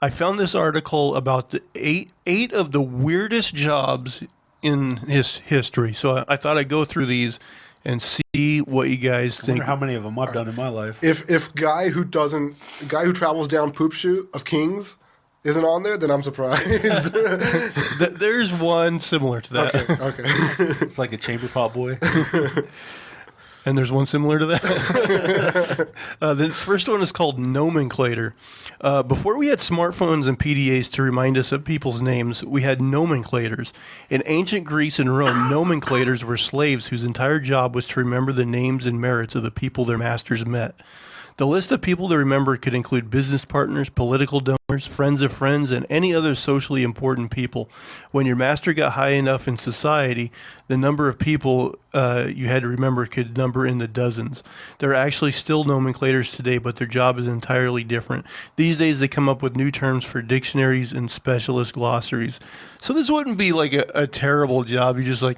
I found this article about the eight of the weirdest jobs in his history. So I thought I'd go through these and see what you guys I think. wonder how many of them I've done in my life. If guy who travels down poop chute of Kings isn't on there, then I'm surprised. There's one similar to that. Okay. It's like a chamber pot boy. And there's one similar to that. The first one is called Nomenclator. Before we had smartphones and PDAs to remind us of people's names, we had nomenclators. In ancient Greece and Rome, nomenclators were slaves whose entire job was to remember the names and merits of the people their masters met. The list of people to remember could include business partners, political donors, friends of friends, and any other socially important people. When your master got high enough in society, the number of people you had to remember could number in the dozens. There are actually still nomenclators today, but their job is entirely different. These days, they come up with new terms for dictionaries and specialist glossaries. So this wouldn't be like a terrible job. You're just like,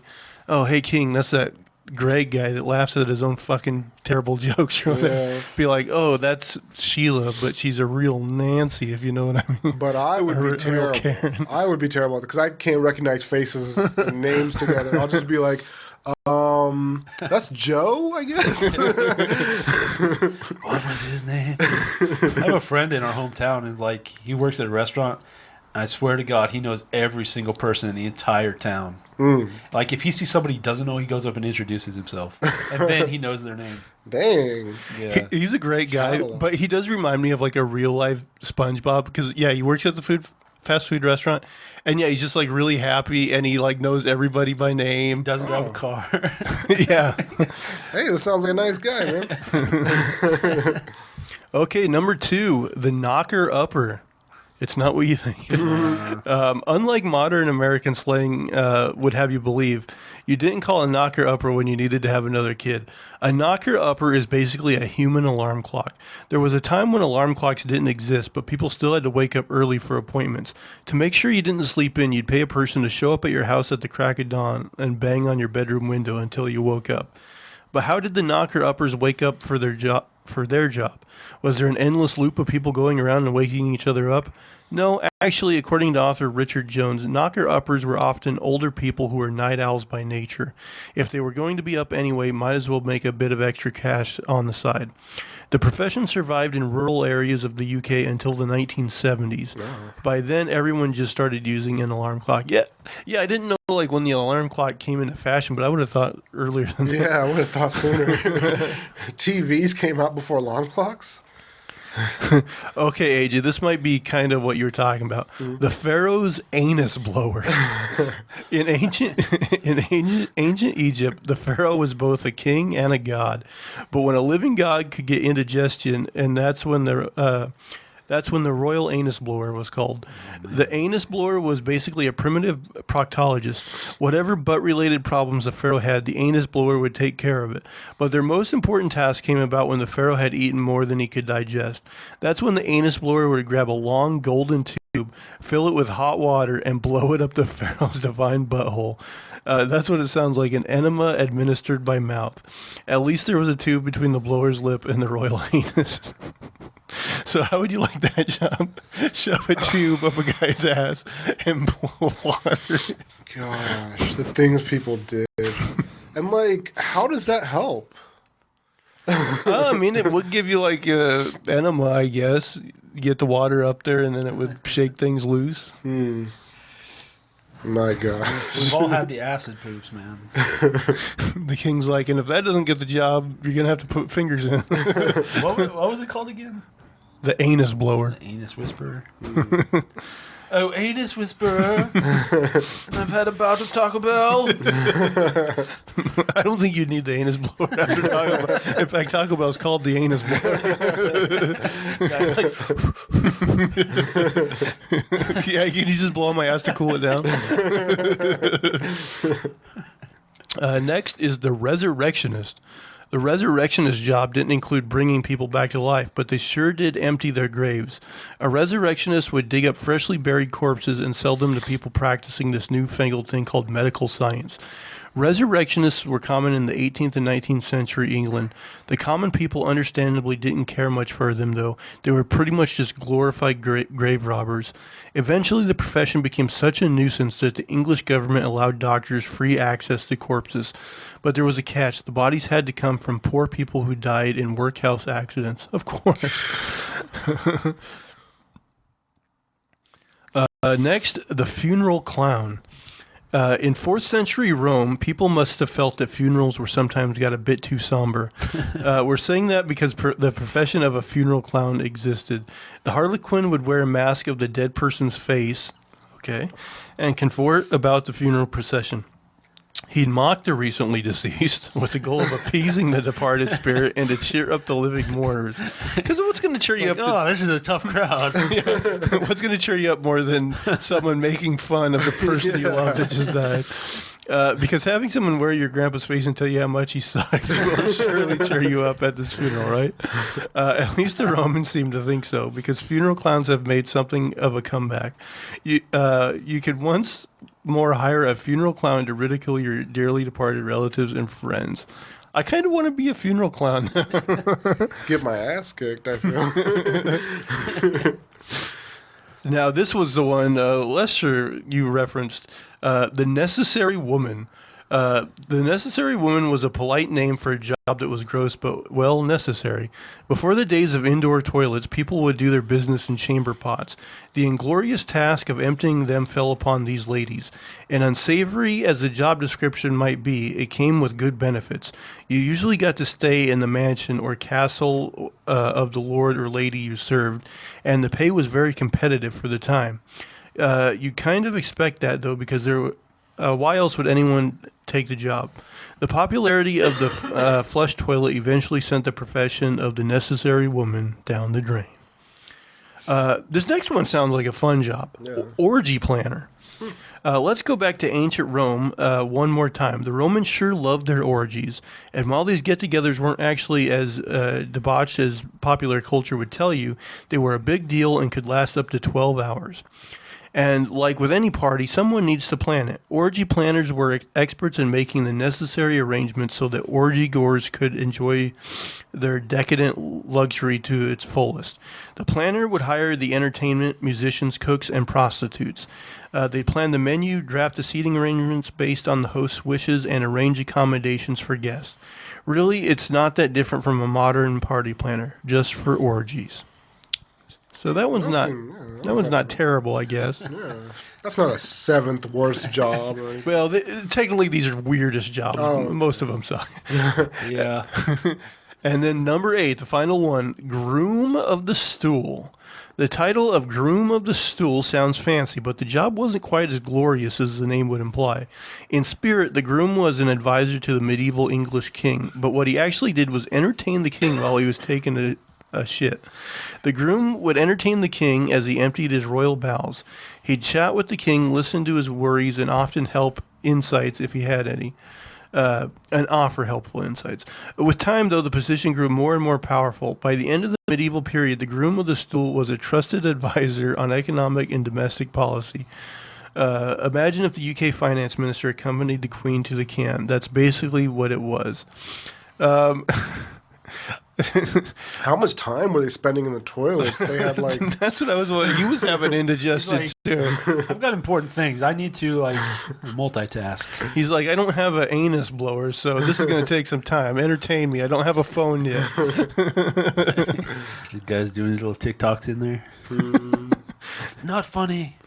oh, hey, King, that's that Greg guy that laughs at his own fucking terrible jokes. Be like, oh, that's Sheila, but she's a real Nancy, if you know what I mean. But I would be terrible. I would be terrible because I can't recognize faces and names together. I'll just be like, that's Joe, I guess. What was his name? I have a friend in our hometown, and like he works at a restaurant. I swear to God, he knows every single person in the entire town. Like, if he sees somebody he doesn't know, he goes up and introduces himself. And then he knows their name. Dang. Yeah. He's a great guy, but he does remind me of, like, a real-life SpongeBob. Because, yeah, he works at the fast food restaurant. And, yeah, he's just, like, really happy. And he, like, knows everybody by name. Doesn't drive a car. Yeah. Hey, that sounds like a nice guy, man. Okay, number 2, the knocker-upper. It's not what you think. Unlike modern American slang would have you believe, you didn't call a knocker-upper when you needed to have another kid. A knocker-upper is basically a human alarm clock. There was a time when alarm clocks didn't exist, but people still had to wake up early for appointments. To make sure you didn't sleep in, you'd pay a person to show up at your house at the crack of dawn and bang on your bedroom window until you woke up. But how did the knocker-uppers wake up for their job? Was there an endless loop of people going around and waking each other up? No, actually, according to author Richard Jones, knocker-uppers were often older people who were night owls by nature. If they were going to be up anyway, might as well make a bit of extra cash on the side. The profession survived in rural areas of the UK until the 1970s. Wow. By then, everyone just started using an alarm clock. Yeah, I didn't know like when the alarm clock came into fashion, but I would have thought earlier than that. Yeah, I would have thought sooner. TVs came out before alarm clocks? Okay, AJ, this might be kind of what you were talking about. The Pharaoh's anus blower. In ancient Egypt, the Pharaoh was both a king and a god. But when a living god could get indigestion, and that's when the royal anus blower was called. The anus blower was basically a primitive proctologist. Whatever butt-related problems the pharaoh had, the anus blower would take care of it. But their most important task came about when the pharaoh had eaten more than he could digest. That's when the anus blower would grab a long golden tube, fill it with hot water, and blow it up the pharaoh's divine butthole. That's what it sounds like, an enema administered by mouth. At least there was a tube between the blower's lip and the royal anus. So how would you like that job? Shove a tube up a guy's ass and blow water. Gosh, the things people did. And, like, how does that help? I mean, it would give you, like, enema, I guess. You get the water up there, and then it would shake things loose. My God. We've all had the acid poops, man. The king's like, and if that doesn't get the job, you're going to have to put fingers in. What was it called again? The anus blower. The anus whisperer. Oh, anus whisperer. I've had a bout of Taco Bell. I don't think you'd need the anus blower after Taco Bell. In fact, Taco Bell's called the anus blower. Yeah, can you just blow on my ass to cool it down? Next is the Resurrectionist. The Resurrectionist job didn't include bringing people back to life, but they sure did empty their graves. A Resurrectionist would dig up freshly buried corpses and sell them to people practicing this newfangled thing called medical science. Resurrectionists were common in the 18th and 19th century England. The common people understandably didn't care much for them, though. They were pretty much just glorified grave robbers. Eventually, the profession became such a nuisance that the English government allowed doctors free access to corpses. But there was a catch. The bodies had to come from poor people who died in workhouse accidents. Of course. Next, the funeral clown. In 4th century Rome, people must have felt that funerals were sometimes got a bit too somber. We're saying that because the profession of a funeral clown existed. The harlequin would wear a mask of the dead person's face, and cavort about the funeral procession. He'd mock the recently deceased with the goal of appeasing the departed spirit and to cheer up the living mourners. Because what's going to cheer you up? Oh, this is a tough crowd. What's going to cheer you up more than someone making fun of the person you love that just died? Because having someone wear your grandpa's face and tell you how much he sucks will surely cheer you up at this funeral, right? At least the Romans seem to think so, because funeral clowns have made something of a comeback. You could once more hire a funeral clown to ridicule your dearly departed relatives and friends. I kind of want to be a funeral clown. Get my ass kicked, I feel. Now, this was the one, Lester, you referenced, the necessary woman. The necessary woman was a polite name for a job that was gross but, well, necessary. Before the days of indoor toilets, people would do their business in chamber pots. The inglorious task of emptying them fell upon these ladies. And unsavory as the job description might be, it came with good benefits. You usually got to stay in the mansion or castle of the lord or lady you served, and the pay was very competitive for the time. You kind of expect that, though, because why else would anyone take the job? The popularity of the flush toilet eventually sent the profession of the necessary woman down the drain. This next one sounds like a fun job. Yeah. Orgy Planner. Let's go back to ancient Rome one more time. The Romans sure loved their orgies, and while these get-togethers weren't actually as debauched as popular culture would tell you, they were a big deal and could last up to 12 hours. And like with any party, someone needs to plan it. Orgy planners were experts in making the necessary arrangements so that orgy goers could enjoy their decadent luxury to its fullest. The planner would hire the entertainment, musicians, cooks, and prostitutes. They planned the menu, draft the seating arrangements based on the host's wishes, and arrange accommodations for guests. Really, it's not that different from a modern party planner, just for orgies. So that one's not terrible, I guess. Yeah. That's not a 7th worst job or anything. Well, technically these are weirdest jobs. Oh. Most of them suck. Yeah. And then number 8, the final one, Groom of the Stool. The title of Groom of the Stool sounds fancy, but the job wasn't quite as glorious as the name would imply. In spirit, the groom was an advisor to the medieval English king, but what he actually did was entertain the king while he was taking a shit. The groom would entertain the king as he emptied his royal bowels. He'd chat with the king, listen to his worries, and often help insights if he had any, and offer helpful insights. With time, though, the position grew more and more powerful. By the end of the medieval period, the groom of the stool was a trusted advisor on economic and domestic policy. Imagine if the UK finance minister accompanied the queen to the can. That's basically what it was. How much time were they spending in the toilet? They had That's what I was wondering. He was having indigestion too. I've got important things. I need to multitask. He's like, I don't have an anus blower, so this is going to take some time. Entertain me. I don't have a phone yet. You guys doing these little TikToks in there? Not funny.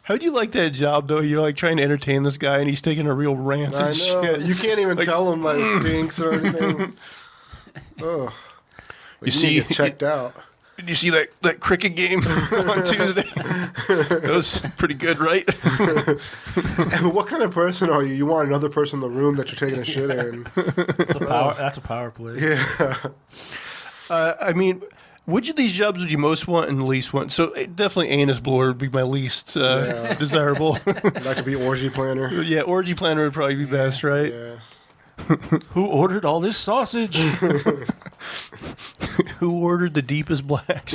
How'd you like that job, though? You're like trying to entertain this guy, and he's taking a real rant and shit. You can't even tell him that it stinks or anything. Oh. You see, checked out. Did you see that cricket game on Tuesday? That was pretty good, right? And what kind of person are you? You want another person in the room that you're taking a shit in? That's a power play. Yeah. I mean, which of these jobs would you most want and least want? So definitely anus blower would be my least desirable. I'd like to be orgy planner. Yeah, orgy planner would probably be best, right? Yeah. Who ordered all this sausage? Who ordered the deepest blacks?